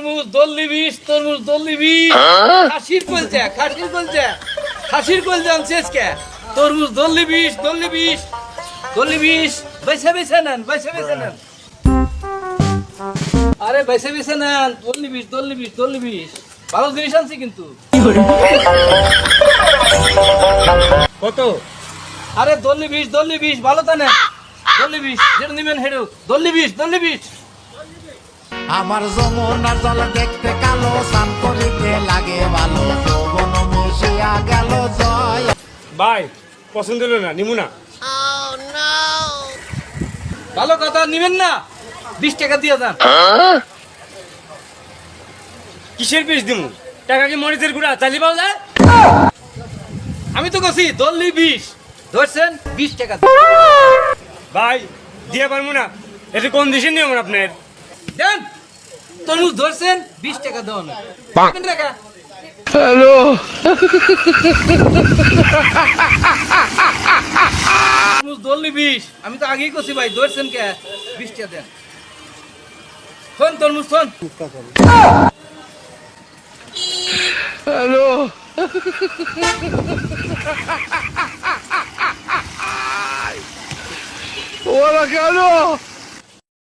তরমুজ দল্লি বিষ, তরমুজ দল্লি বিষ। খাসির কলজা, খাসির কলজা, খাসির কলজা আনছিস কে? তরমুজ দল্লি বিষ, দল্লি বিষ, দল্লি বিষ। বেছে বেছে নেন, বেছে বেছে নেন। আরে বেছে বেছে নেন, দল্লি বিষ, দল্লি বিষ, দল্লি বিষ। ভালো জিনিস আনছি কিন্তু। কত? আরে দল্লি বিষ, দল্লি বিষ, ভালো তা নেন। দল্লি বিষ, যেটা নিবেন হেডু। দল্লি বিষ, দল্লি বিষ। আমার যমুনার জল দেখতে কালো, স্নান করিতে লাগে ভালো, যৌবন মিশিয়া গেল জয়। ভাই পছন্দ হলো না, নিমু না। ভালো কথা, নিবেন না? 20 টাকা দিয়ে যান। কিসের পিস দিমু? টাকা কি মরিচের গুঁড়া চালি পাওয়া যায়? আমি তো কছি দল্লি বিষ ধরছেন, 20 টাকা ভাই দিয়ে পারবো না, এটা কোন দেশের নিয়ম আপনার? দেন। তরমুজ ধরছেন, 20 টাকা দেওয়া না। টাকা। হ্যালো। তরমুজ দল্লি বিষ, আমি তো আগেই কছি ভাই, ধরছেন কে? 20 টাকা দেন। শোন তরমুজ শোন। হ্যালো। ওরা কেন?